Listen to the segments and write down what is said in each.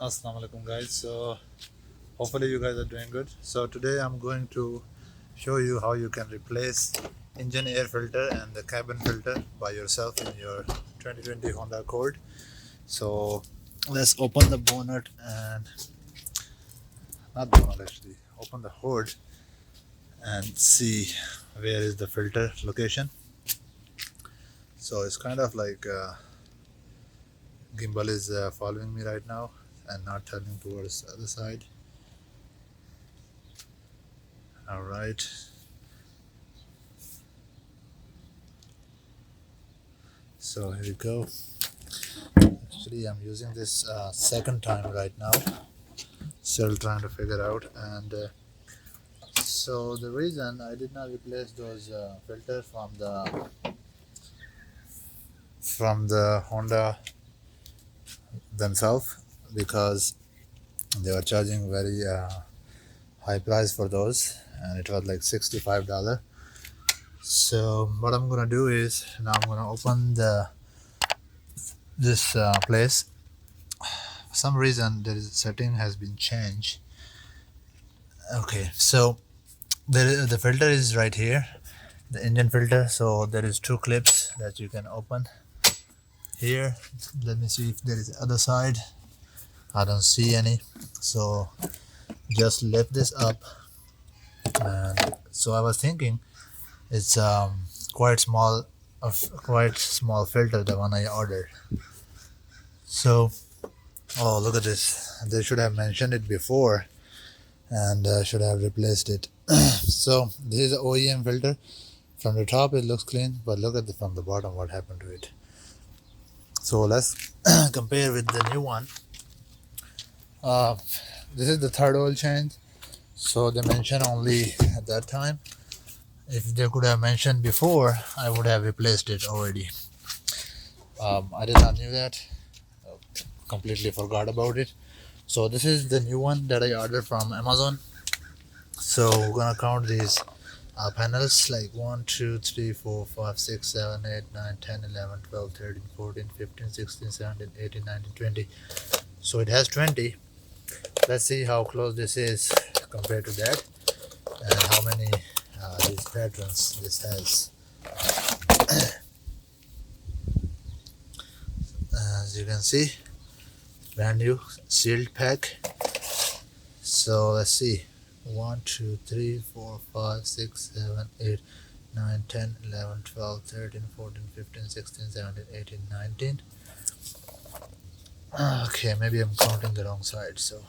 Assalamu alaikum guys. So hopefully you guys are doing good. So today I'm going to show you how you can replace engine air filter and the cabin filter by yourself in your 2020 Honda Accord. So let's open the bonnet and not bonnet actually, open the hood and see where is the filter location. So it's kind of like Gimble is following me right now and not turning towards the other side. All right. So here we go. Actually, I'm using this second time right now. Still trying to figure out. And so the reason I did not replace those filters from the Honda themselves because they were charging very high price for those, and it was like $65. So what I'm gonna do is now I'm gonna open this place. For some reason there is setting has been changed. Okay, so the filter is right here, the engine filter. So there is two clips that you can open here. Let me see if there is other side. I don't see any, so just lift this up. And so I was thinking it's quite small filter, the one I ordered. So oh, look at this, they should have mentioned it before and should have replaced it. So this is the OEM filter. From the top it looks clean, but look at from the bottom what happened to it. So let's compare with the new one. This is the third oil change, so they mentioned only at that time. If they could have mentioned before, I would have replaced it already. I did not knew that. Completely forgot about it. So this is the new one that I ordered from Amazon. So we're gonna count these panels like 1 2 3 4 5 6 7 8 9 10 11 12 13 14 15 16 17 18 19 20. So it has 20. Let's see how close this is compared to that, and how many these patterns this has. As you can see, brand new sealed pack. So let's see, 1 2 3 4 5 6 7 8 9 10 11 12 13 14 15 16 17 18 19. Okay, maybe I'm counting the wrong side. So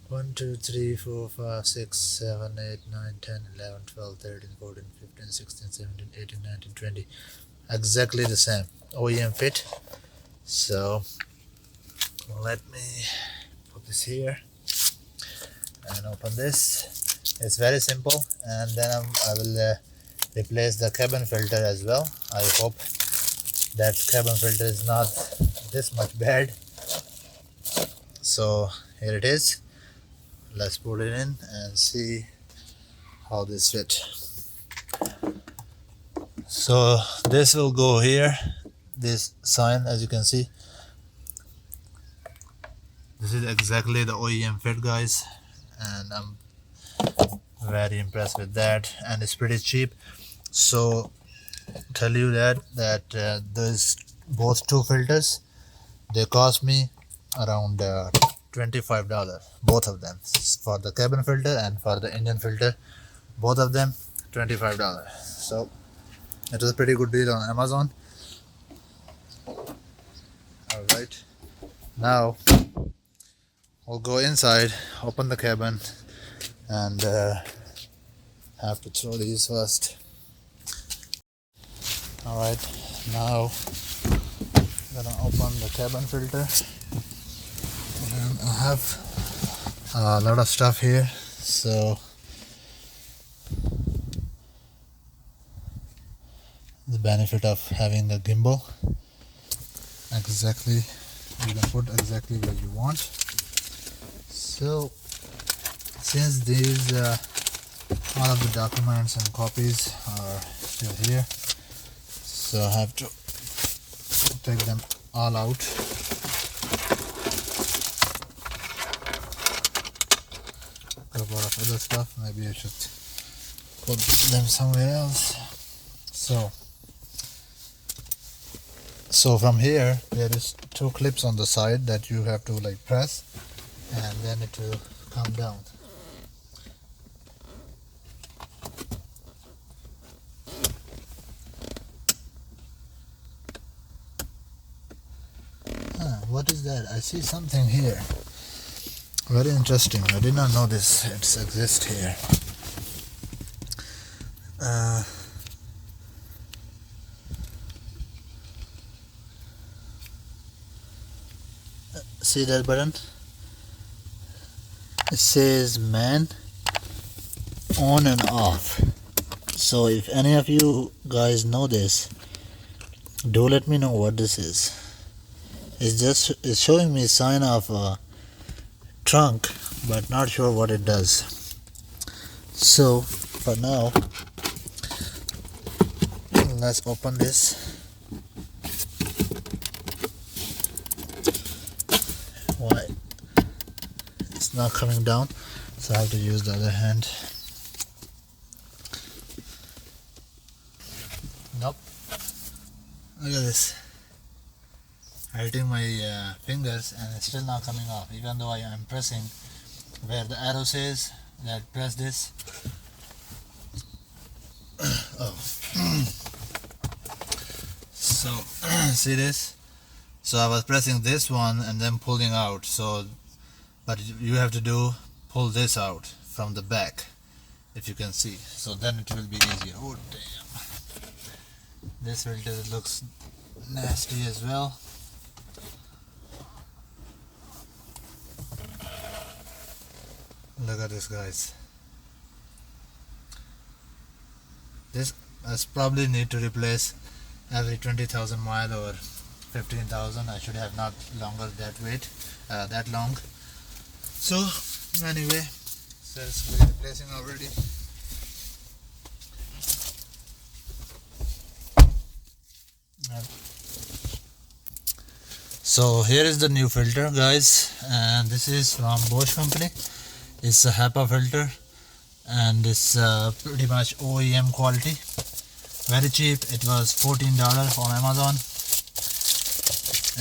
1 2 3 4 5 6 7 8 9 10 11 12 13 14 15 16 17 18 19 20. Exactly the same OEM fit. So let me put this here and open this. It's very simple, and then I will replace the cabin filter as well. I hope that cabin filter is not this much bad. So here it is. Let's put it in and see how this fits. So this will go here, this sign, as you can see. This is exactly the OEM fit, guys, and I'm very impressed with that, and it's pretty cheap. So tell you that those both two filters, they cost me around $25, both of them, for the cabin filter and for the engine filter, both of them $25. So it was a pretty good deal on Amazon. All right, now we'll go inside, open the cabin, and have to throw these first. All right, now I'm gonna open the cabin filter, and I have a lot of stuff here. So the benefit of having a gimbal, exactly, you can put exactly where you want. So since these all of the documents and copies are still here, so I have to take them all out. other stuff. Maybe I should put them somewhere else. So from here there is 2 clips on the side that you have to like press, and then it will come down. What is that? I see something here. Very interesting. I did not know this exists here. See that button? It says man on and off. So if any of you guys know this, do let me know what this is. It's showing me a sign of a trunk, but not sure what it does. So for now, let's open this. Why it's not coming down, so I have to use the other hand. Nope. Look at this. Hurting my fingers, and it's still not coming off, even though I am pressing where the arrow says that press this. Oh. So see this? So I was pressing this one and then pulling out. So but you have to pull this out from the back, if you can see. So then it will be easier. Oh damn. This filter looks nasty as well. Look at this, guys. This I probably need to replace every 20,000 mile or 15,000. I should have not longer that long. So anyway, says we're replacing already. So here is the new filter, guys, and this is from Bosch company. It's a HEPA filter, and it's pretty much OEM quality. Very cheap. It was $14 on Amazon,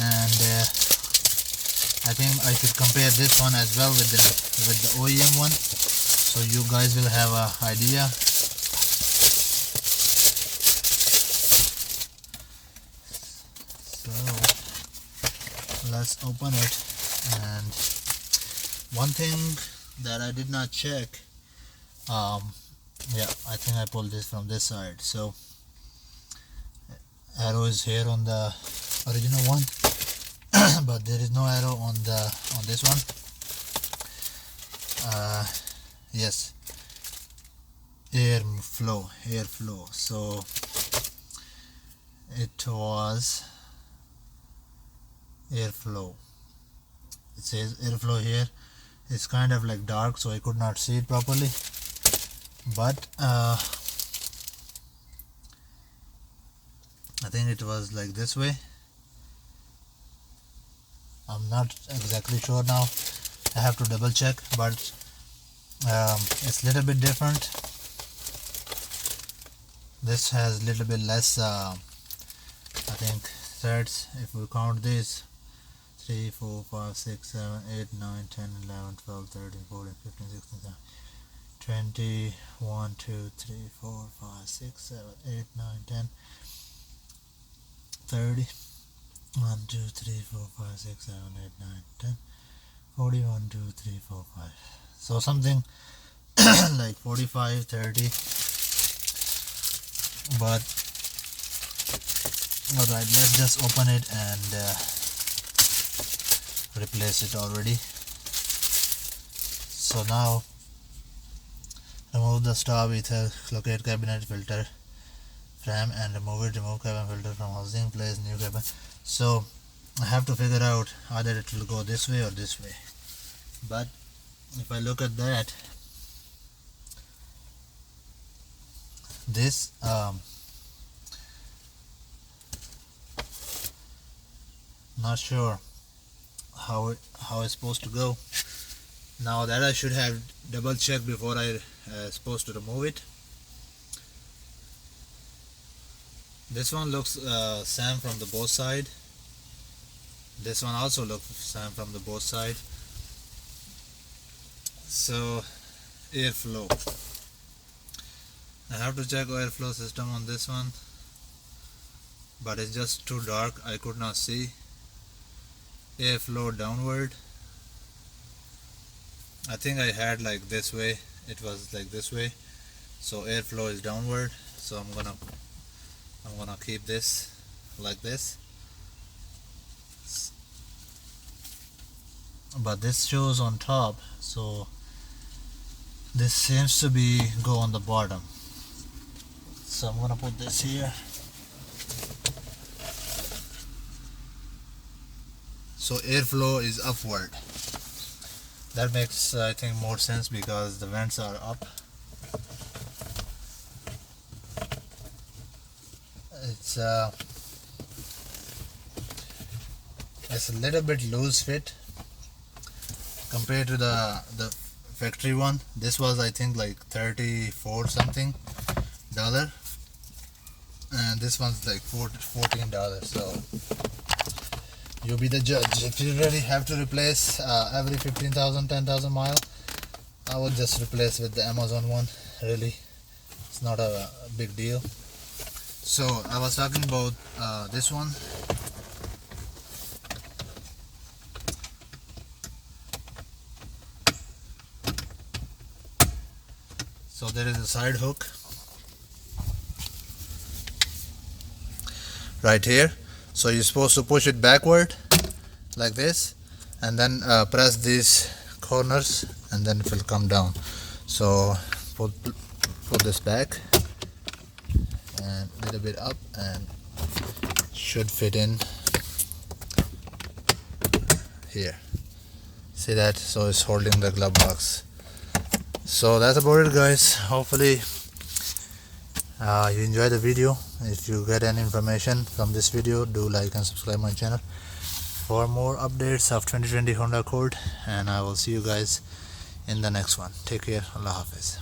and I think I should compare this one as well with the OEM one, so you guys will have an idea. So let's open it. And one thing that I did not check, yeah, I think I pulled this from this side. So arrow is here on the original one, but there is no arrow on this one. Yes, airflow. So it was airflow. It says airflow here. It's kind of like dark, so I could not see it properly, but I think it was like this way. I'm not exactly sure now. I have to double check, but it's a little bit different. This has a little bit less I think threads. If we count these, 3, 4, 5, 6, 7, 8, 9, 10, 11, 12, 13, 14, 15, 16, 17, 21, 2, 3, 4, 5, 6, 7, 8, 9, 10, 30, 1, 2, 3, 4, 5, 6, 7, 8, 9, 10, 41, 2, 3, 4, 5. So something like 45, 30. But alright, let's just open it and replace it already. So now remove the stop ether, locate cabinet filter frame and remove cabin filter from housing, place new cabin. So I have to figure out either it will go this way or this way. But if I look at that, this not sure how it's supposed to go. Now that I should have double checked before I supposed to remove it. This one looks same from the both side. This one also looks same from the both side. So airflow, I have to check airflow system on this one, but it's just too dark, I could not see. Airflow downward, I think I had like this way, it was like this way, so airflow is downward. So I'm gonna keep this like this, but this shows on top, so this seems to be go on the bottom. So I'm gonna put this here. So airflow is upward. That makes I think more sense because the vents are up. It's a little bit loose fit compared to the factory one. This was I think like 34 something dollar, and this one's like $14. So you be the judge. If you really have to replace every 15,000 10,000 mile, I would just replace with the Amazon one. Really, it's not a big deal. So I was talking about this one. So there is a side hook right here. So you're supposed to push it backward like this, and then press these corners, and then it will come down. So put this back and a little bit up, and should fit in here. See that? So it's holding the glove box. So that's about it, guys. Hopefully you enjoy the video. If you get any information from this video, do like and subscribe my channel for more updates of 2020 Honda Accord, and I will see you guys in the next one. Take care. Allah Hafiz.